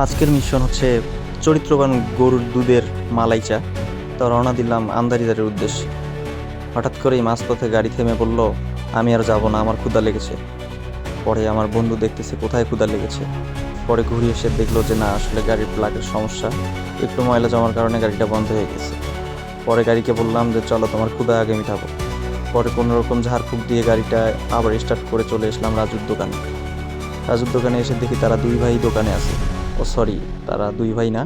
আজকের মিশন হচ্ছে চরিত্রবান গরুর দুধের মালাই চা। তো রওনা দিলাম আন্দারিদারের উদ্দেশ্যে। হঠাৎ করেই মাঝপথে গাড়ি থেমে বলল, আমি আর যাব না, আমার ক্ষুধা লেগেছে। পরে আমার বন্ধু দেখতেছে কোথায় ক্ষুধা লেগেছে। পরে ঘুরে এসে দেখলো যে না, আসলে গাড়ির প্লাগের সমস্যা, একটু ময়লা জমার কারণে গাড়িটা বন্ধ হয়ে গেছে। পরে গাড়িকে বললাম যে চলো, তোমার ক্ষুধা আগে মিটাবো। পরে কোনো রকম ঝাড়ফুঁক দিয়ে গাড়িটা আবার স্টার্ট করে চলে এসলাম রাজুর দোকানে। রাজুর দোকানে এসে দেখি তারা দুই ভাই দোকানে আছে। ও সরি, তারা দুই ভাই না,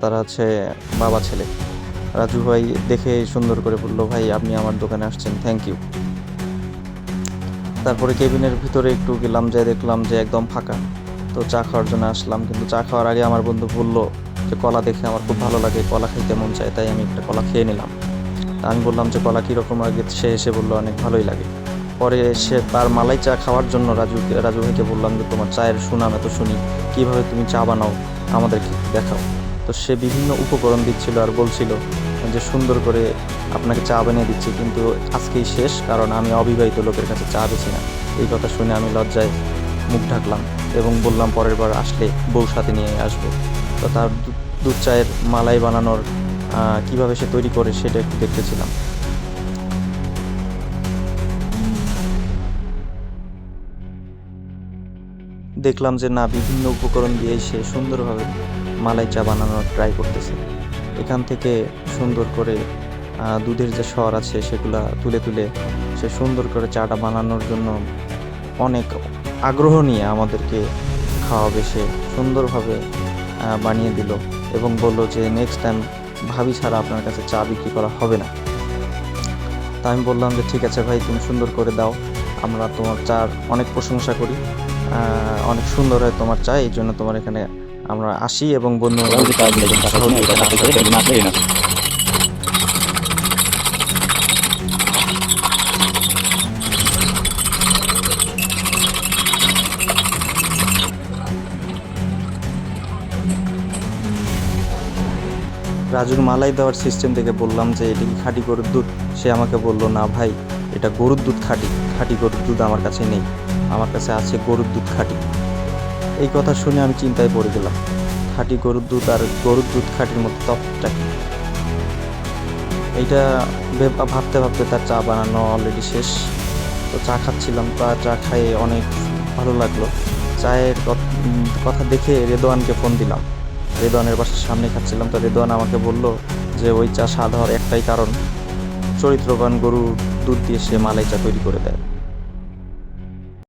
তারা হচ্ছে বাবা ছেলে। রাজু ভাই দেখে সুন্দর করে বললো, ভাই আপনি আমার দোকানে আসছেন, থ্যাংক ইউ। তারপরে কেবিনের ভিতরে একটু গেলাম, যে দেখলাম যে একদম ফাঁকা। তো চা খাওয়ার জন্য আসলাম, কিন্তু চা খাওয়ার আগে আমার বন্ধু বলল যে কলা দেখে আমার খুব ভালো লাগে, কলা খাইতে মন চায়, তাই আমি একটা কলা খেয়ে নিলাম। তা আমি বললাম যে কলা কীরকম লাগে, সে এসে বললো অনেক ভালোই লাগে। পরে সে তার মালাই চা খাওয়ার জন্য রাজু ভাইকে বললাম যে তোমার চায়ের সুনাম এত শুনি, কিভাবে তুমি চা বানাও আমাদেরকে দেখাও। তো সে বিভিন্ন উপকরণ দিচ্ছিল আর বলছিল যে সুন্দর করে আপনাকে চা বানিয়ে দিচ্ছি, কিন্তু আজকেই শেষ, কারণ আমি অবিবাহিত লোকের কাছে চা বেছি না। এই কথা শুনে আমি লজ্জায় মুখ ঢাকলাম এবং বললাম পরের বার আসলে বউ সাথে নিয়ে আসবো। তো তার দুধ চায়ের মালাই বানানোর কিভাবে সে তৈরি করে সেটা একটু দেখতেছিলাম। দেখলাম যে না, বিভিন্ন উপকরণ দিয়ে সে সুন্দরভাবে মালাই চা বানানোর ট্রাই করতেছে। এখান থেকে সুন্দর করে দুধের যে স্বর আছে সেগুলা তুলে তুলে সে সুন্দর করে চাটা বানানোর জন্য অনেক আগ্রহ নিয়ে আমাদেরকে খাওয়াবে। সে সুন্দরভাবে বানিয়ে দিল এবং বলল যে নেক্সট টাইম ভাবি ছাড়া আপনার কাছে চা বিক্রি করা হবে না। তা আমি বললাম যে ঠিক আছে ভাই, তুমি সুন্দর করে দাও, আমরা তোমার চার অনেক প্রশংসা করি, অনেক সুন্দর হয় তোমার চা, এই জন্য তোমার এখানে আমরা আসি এবং বন্ধু উৎসাহ দিই এখানে আসার জন্য। রাজুর মালাই দেওয়ার সিস্টেম দেখে বললাম যে এটা কি খাঁটি গরুর দুধ। সে আমাকে বলল, না ভাই, এটা গরুর দুধ খাঁটি, খাঁটি গরুর দুধ আমার কাছে নেই, আমার কাছে আছে গরুর দুধ খাঁটি। এই কথা শুনে আমি চিন্তায় পড়ে গেলাম, খাঁটি গরুর দুধ আর গরুর দুধ খাঁটির মধ্যে তফাৎটা কি। এইটা ভাবতে ভাবতে তার চা বানানো অলরেডি শেষ। তো চা খাচ্ছিলাম, তো চা খাইয়ে অনেক ভালো লাগলো। চায়ের কথা দেখে রেদওয়ানকে ফোন দিলাম। রেদওয়ানের বাসার সামনে খাচ্ছিলাম, তো রেদওয়ান আমাকে বলল যে ওই চা স্বাদ হওয়ার একটাই কারণ, চরিত্রবান গরু দুধ দিয়ে সে মালাই চা তৈরি করে দেয়।